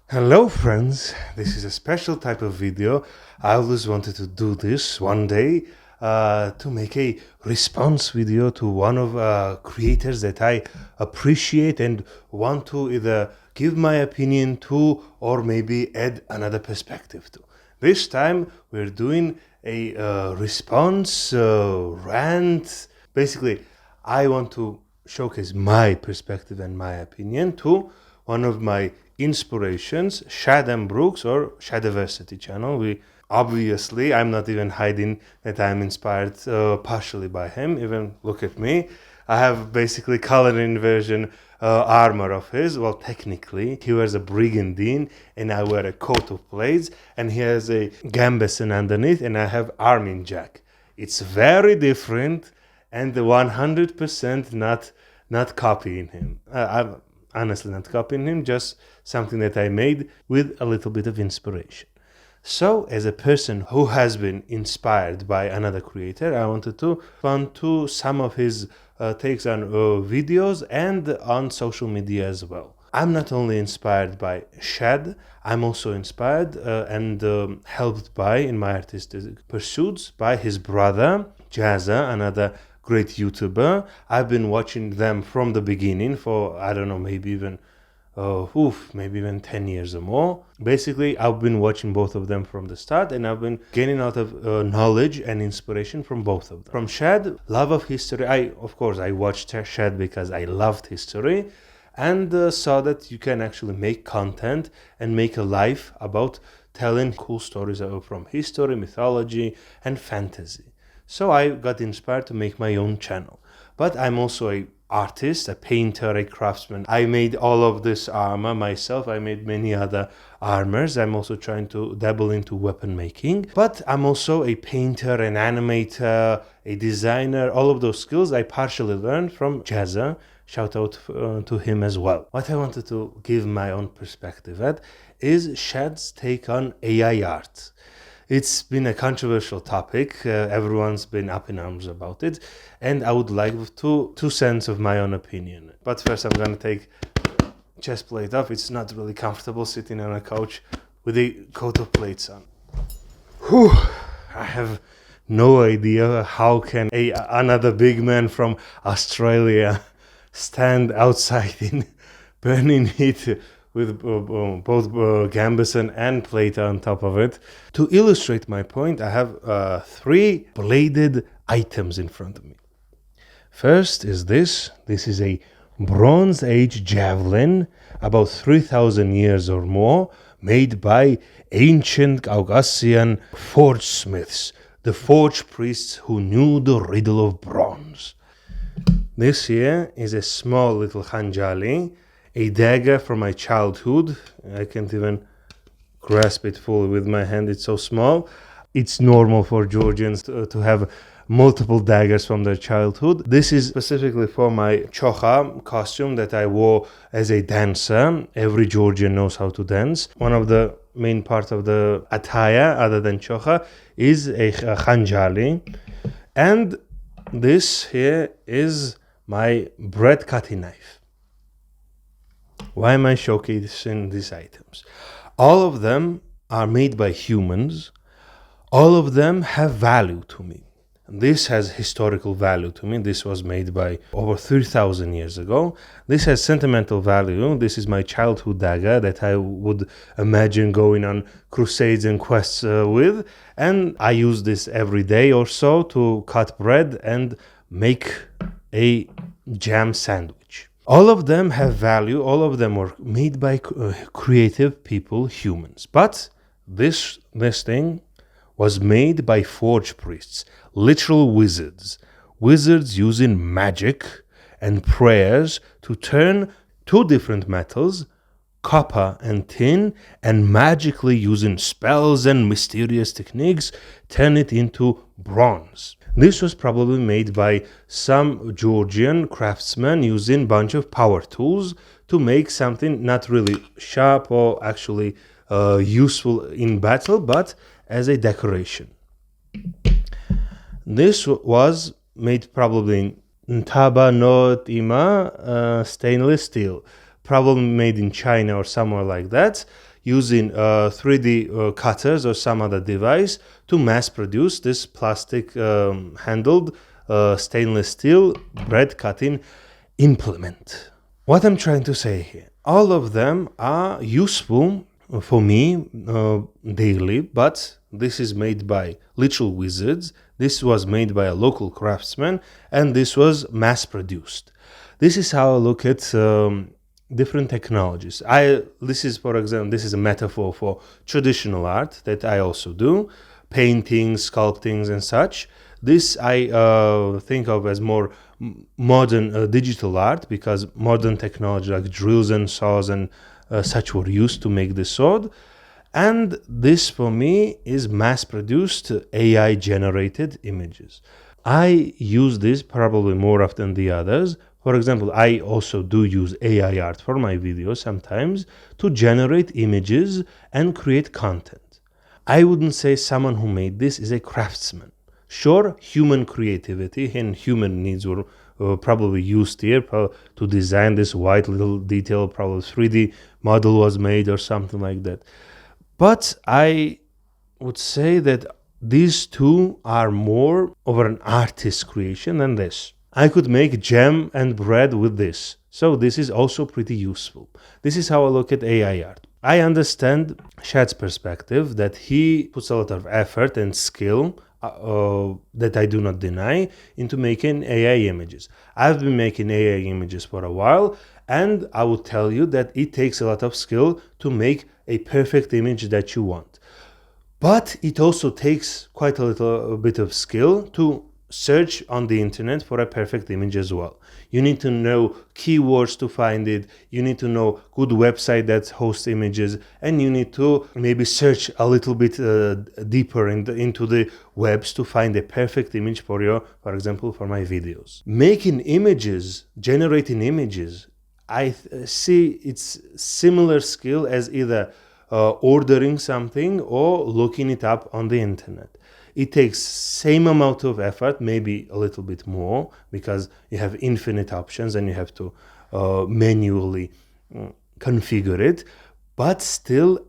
Hello friends, this is a special type of video. I always wanted to do this one day to make a response video to one of creators that I appreciate and want to either give my opinion to or maybe add another perspective to. This time we're doing a response rant. Basically, I want to showcase my perspective and my opinion to one of my inspirations, Shad and Brooks or Shadivercity channel. I'm not even hiding that I'm inspired partially by him. Even look at me. I have basically coloring version armor of his. Well, technically, he wears a brigandine and I wear a coat of blades, and he has a gambeson underneath, and I have arming jack. It's very different and 100% not copying him. I'm honestly not copying him, just something that I made with a little bit of inspiration. So, as a person who has been inspired by another creator, I wanted to respond to some of his takes on videos and on social media as well. I'm not only inspired by Shad, I'm also inspired and helped by, in my artistic pursuits, by his brother, Jazza, another great YouTuber. I've been watching them from the beginning for, I don't know, maybe even 10 years or more. Basically, I've been watching both of them from the start, and I've been gaining a lot of knowledge and inspiration from both of them. From Shad, love of history. I watched Shad because I loved history and saw that you can actually make content and make a life about telling cool stories from history, mythology, and fantasy. So I got inspired to make my own channel. But I'm also an artist, a painter, a craftsman. I made all of this armor myself. I made many other armors. I'm also trying to dabble into weapon making. But I'm also a painter, an animator, a designer. All of those skills I partially learned from Jazza. Shout out to him as well. What I wanted to give my own perspective at is Shad's take on AI art. It's been a controversial topic. Everyone's been up in arms about it, and I would like two cents of my own opinion. But first, I'm gonna take chest plate off. It's not really comfortable sitting on a couch with a coat of plates on. Whew! I have no idea how can another big man from Australia stand outside in burning heat with both gambeson and plate on top of it. To illustrate my point, I have three bladed items in front of me. First is this. This is a Bronze Age javelin, about 3,000 years or more, made by ancient Caucasian forge smiths, the forge priests who knew the riddle of bronze. This here is a small little khanjali, a dagger from my childhood. I can't even grasp it fully with my hand, it's so small. It's normal for Georgians to have multiple daggers from their childhood. This is specifically for my chocha costume that I wore as a dancer. Every Georgian knows how to dance. One of the main parts of the attire, other than chocha, is a khanjali. And this here is my bread cutting knife. Why am I showcasing these items? All of them are made by humans. All of them have value to me. And this has historical value to me. This was made by over 3,000 years ago. This has sentimental value. This is my childhood dagger that I would imagine going on crusades and quests with. And I use this every day or so to cut bread and make a jam sandwich. All of them have value. All of them were made by creative people, humans. But this thing was made by forge priests, literal wizards. Wizards using magic and prayers to turn two different metals, copper and tin, and magically using spells and mysterious techniques, turn it into bronze. This was probably made by some Georgian craftsmen using a bunch of power tools to make something not really sharp or actually useful in battle, but as a decoration. This was made probably in Taba no Tima stainless steel, probably made in China or somewhere like that, using 3D cutters or some other device to mass produce this plastic handled stainless steel bread cutting implement. What I'm trying to say here, all of them are useful for me daily, but this is made by literal wizards, this was made by a local craftsman, and this was mass produced. This is how I look at different technologies. This is, for example, this is a metaphor for traditional art that I also do, paintings, sculptings, and such. This I think of as more modern digital art, because modern technology like drills and saws and such were used to make the sword. And this for me is mass-produced AI generated images. I use this probably more often than the others. For example, I also do use AI art for my videos sometimes to generate images and create content. I wouldn't say someone who made this is a craftsman. Sure, human creativity and human needs were probably used here to design this white little detail, probably 3D model was made or something like that. But I would say that these two are more of an artist's creation than this. I could make jam and bread with this. So this is also pretty useful. This is how I look at AI art. I understand Shad's perspective that he puts a lot of effort and skill that I do not deny into making AI images. I've been making AI images for a while, and I will tell you that it takes a lot of skill to make a perfect image that you want. But it also takes quite a little bit of skill to search on the internet for a perfect image as well. You need to know keywords to find it, you need to know good website that hosts images, and you need to maybe search a little bit deeper into the webs to find a perfect image for example, for my videos. Making images, generating images, I see it's similar skill as either ordering something or looking it up on the internet. It takes same amount of effort, maybe a little bit more, because you have infinite options and you have to manually configure it. But still,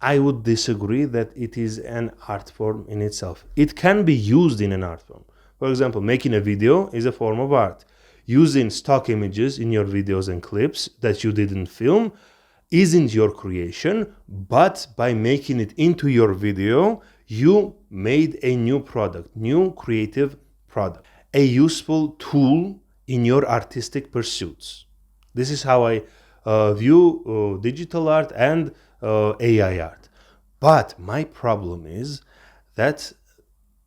I would disagree that it is an art form in itself. It can be used in an art form. For example, making a video is a form of art. Using stock images in your videos and clips that you didn't film isn't your creation, but by making it into your video, you made a new product, new creative product, a useful tool in your artistic pursuits. This is how I view digital art and AI art. But my problem is that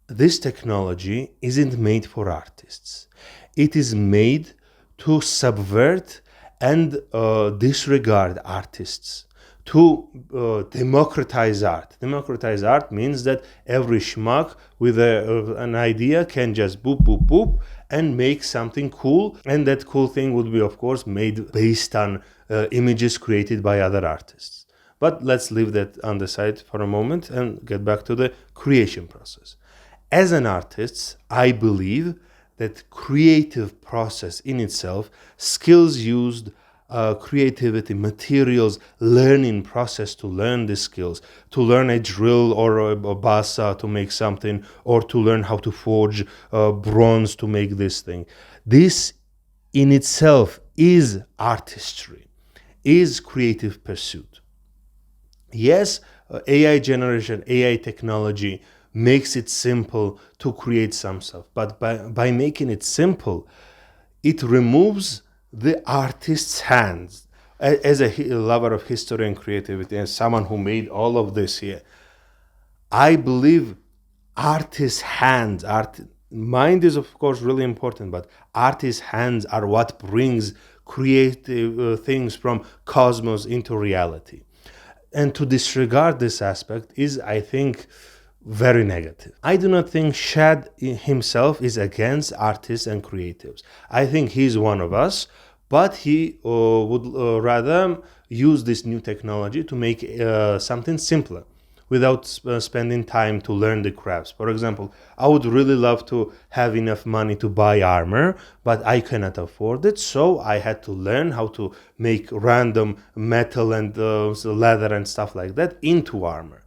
this technology isn't made for artists. It is made to subvert and disregard artists, to democratize art. Democratize art means that every schmuck with an idea can just boop, boop, boop and make something cool. And that cool thing would be, of course, made based on images created by other artists. But let's leave that on the side for a moment and get back to the creation process. As an artist, I believe that creative process in itself, skills used, creativity, materials, learning process to learn the skills, to learn a drill or a basa to make something, or to learn how to forge bronze to make this thing. This in itself is artistry, is creative pursuit. Yes, AI generation, AI technology makes it simple to create some stuff, but by making it simple, it removes the artist's hands. As a lover of history and creativity, and someone who made all of this here, I believe artist's hands, mind is of course really important, but artist's hands are what brings creative things from cosmos into reality. And to disregard this aspect is, I think, very negative. I do not think Shad himself is against artists and creatives. I think he's one of us, but he would rather use this new technology to make something simpler. without spending time to learn the crafts. For example, I would really love to have enough money to buy armor, but I cannot afford it, so I had to learn how to make random metal and leather and stuff like that into armor.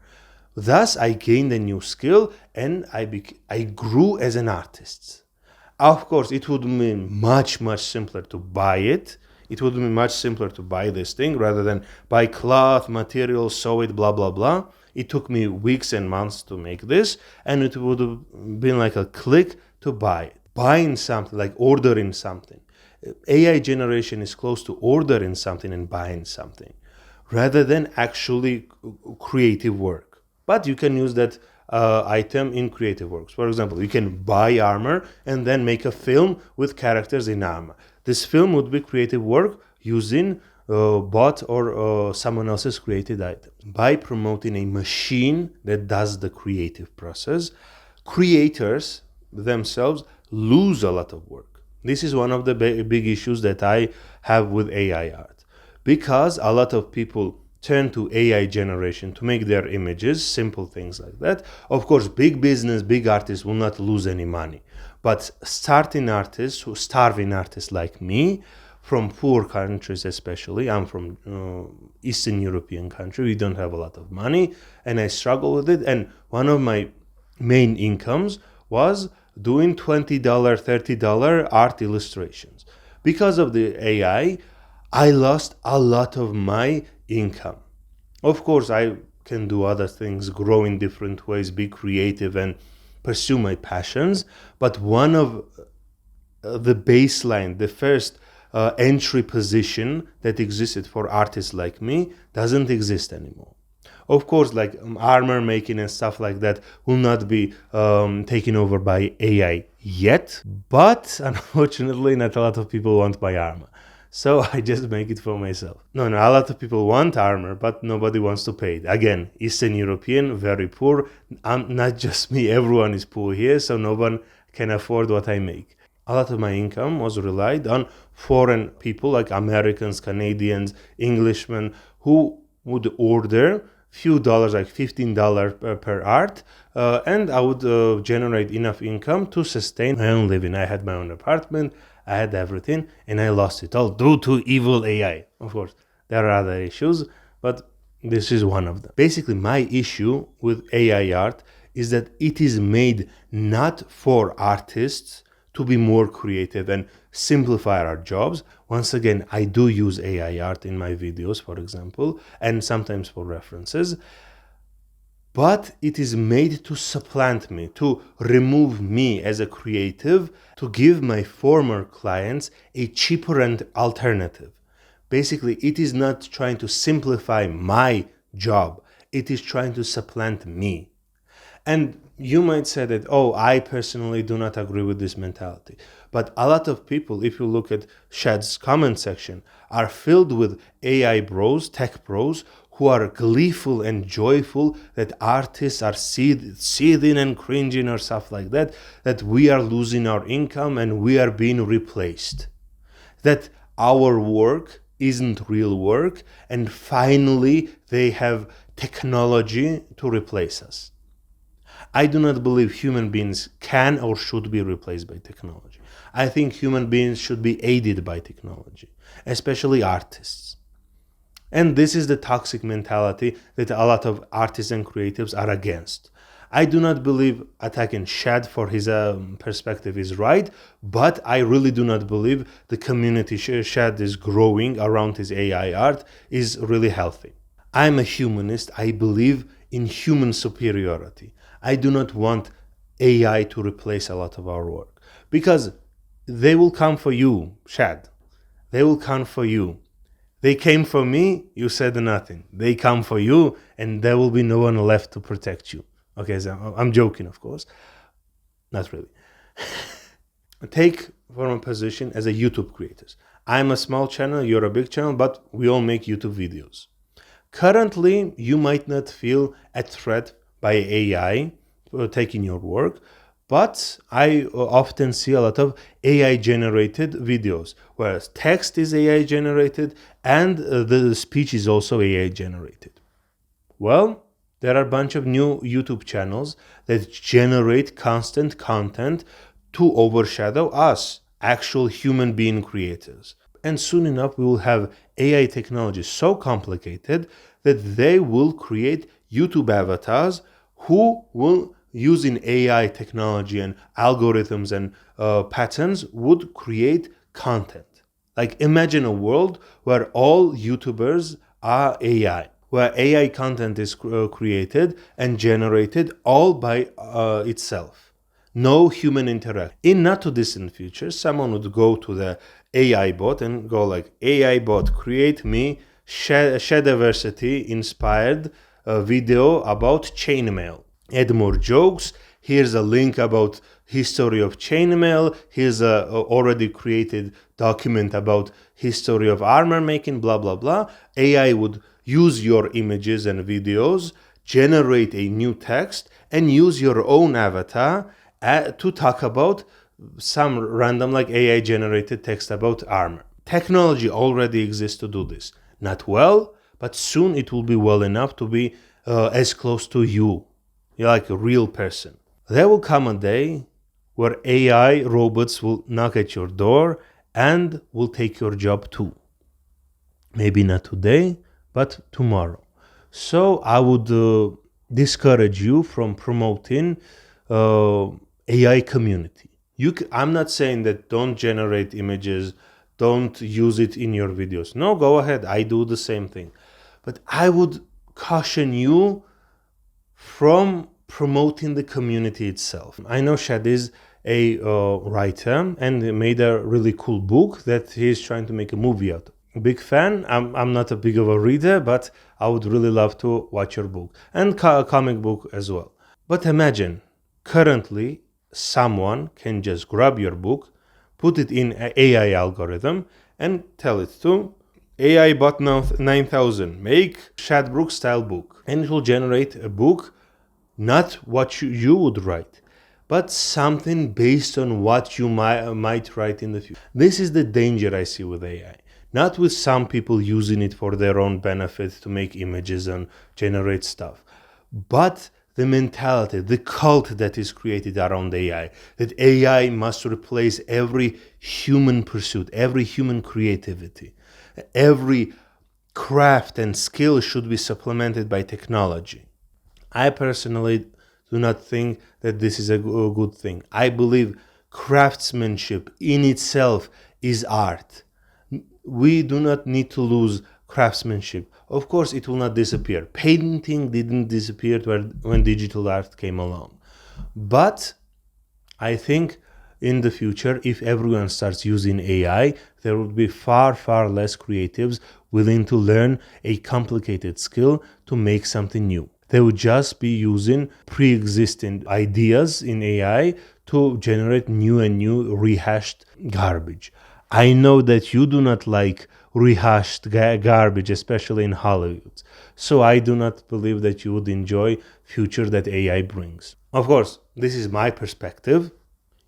Thus, I gained a new skill and I grew as an artist. Of course, it would be much simpler to buy it. It would be much simpler to buy this thing rather than buy cloth, materials, sew it, blah, blah, blah. It took me weeks and months to make this, and it would have been like a click to buy it. Buying something, like ordering something. AI generation is close to ordering something and buying something, rather than actually creative work. But you can use that item in creative works. For example, you can buy armor and then make a film with characters in armor. This film would be creative work using bot or someone else's created item. By promoting a machine that does the creative process, creators themselves lose a lot of work. This is one of the big issues that I have with AI art, because a lot of people turn to AI generation to make their images, simple things like that. Of course, big business, big artists will not lose any money. But starving artists like me, from poor countries especially, I'm from Eastern European country, we don't have a lot of money, and I struggle with it. And one of my main incomes was doing $20, $30 art illustrations. Because of the AI, I lost a lot of my income. Of course, I can do other things, grow in different ways, be creative, and pursue my passions. But one of the baseline, the first entry position that existed for artists like me doesn't exist anymore. Of course, like armor making and stuff like that will not be taken over by AI yet. But unfortunately, not a lot of people want my armor. So I just make it for myself. No, a lot of people want armor, but nobody wants to pay it. Again, Eastern European, very poor. Not just me, everyone is poor here, so no one can afford what I make. A lot of my income was relied on foreign people like Americans, Canadians, Englishmen, who would order few dollars, like $15 per art, and I would generate enough income to sustain my own living. I had my own apartment, I had everything, and I lost it all due to evil AI. Of course, there are other issues, but this is one of them. Basically, my issue with AI art is that it is made not for artists to be more creative and simplify our jobs. Once again, I do use AI art in my videos, for example, and sometimes for references. But it is made to supplant me, to remove me as a creative, to give my former clients a cheaper and alternative. Basically, it is not trying to simplify my job. It is trying to supplant me. And you might say that, oh, I personally do not agree with this mentality. But a lot of people, if you look at Shad's comment section, are filled with AI bros, tech bros, who are gleeful and joyful that artists are seething and cringing or stuff like that, that we are losing our income and we are being replaced. That our work isn't real work, and finally they have technology to replace us. I do not believe human beings can or should be replaced by technology. I think human beings should be aided by technology, especially artists. And this is the toxic mentality that a lot of artists and creatives are against. I do not believe attacking Shad for his perspective is right, but I really do not believe the community Shad is growing around his AI art is really healthy. I'm a humanist. I believe in human superiority. I do not want AI to replace a lot of our work, because they will come for you, Shad. They will come for you. They came for me, you said nothing. They come for you, and there will be no one left to protect you. Okay, so I'm joking, of course. Not really. Take from a position as a YouTube creator. I'm a small channel, you're a big channel, but we all make YouTube videos. Currently, you might not feel a threat by AI taking your work, but I often see a lot of AI generated videos, whereas text is AI generated and the speech is also AI generated. Well, There are a bunch of new YouTube channels that generate constant content to overshadow us, actual human being creators. And soon enough, we will have AI technology so complicated that they will create YouTube avatars who will, using AI technology and algorithms and patterns, would create content. Like, imagine a world where all YouTubers are AI, where AI content is created and generated all by itself. No human interaction. In not too distant future, someone would go to the AI bot and go like, AI bot, create me shadivercity inspired video about chainmail. Add more jokes. Here's a link about history of chainmail. Here's a already created document about history of armor making, blah, blah, blah. AI would use your images and videos, generate a new text, and use your own avatar to talk about some random like AI generated text about armor. Technology already exists to do this. Not well, but soon it will be well enough to be as close to you. You're like a real person. There will come a day where AI robots will knock at your door and will take your job too. Maybe not today, but tomorrow. So I would discourage you from promoting AI community. I'm not saying that don't generate images, don't use it in your videos. No, go ahead. I do the same thing. But I would caution you from promoting the community itself. I know Shad is a writer and made a really cool book that he's trying to make a movie out of. Big fan. I'm not a big of a reader, but I would really love to watch your book and comic book as well. But imagine, currently, someone can just grab your book, put it in an AI algorithm, and tell it to AI bot 9000, make Shad Brooks style book. And it will generate a book, not what you would write, but something based on what you might write in the future. This is the danger I see with AI. Not with some people using it for their own benefit to make images and generate stuff, but the mentality, the cult that is created around AI, that AI must replace every human pursuit, every human creativity, every craft and skill should be supplemented by technology. I personally do not think that this is a good thing. I believe craftsmanship in itself is art. We do not need to lose craftsmanship. Of course, it will not disappear. Painting didn't disappear when digital art came along. But I think in the future, if everyone starts using AI, there would be far, far less creatives willing to learn a complicated skill to make something new. They would just be using pre-existing ideas in AI to generate new and new rehashed garbage. I know that you do not like rehashed garbage, especially in Hollywood. So I do not believe that you would enjoy future that AI brings. Of course, this is my perspective.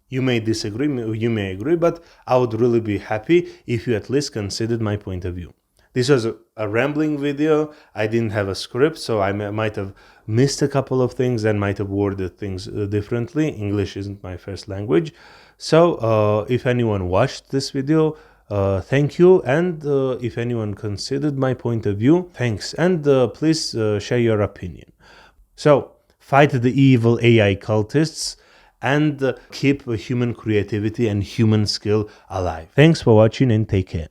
You may disagree, you may agree, but I would really be happy if you at least considered my point of view. This was a rambling video. I didn't have a script, so I might have missed a couple of things and might have worded things differently. English isn't my first language. So if anyone watched this video, thank you. And if anyone considered my point of view, thanks. And please share your opinion. So fight the evil AI cultists and keep human creativity and human skill alive. Thanks for watching and take care.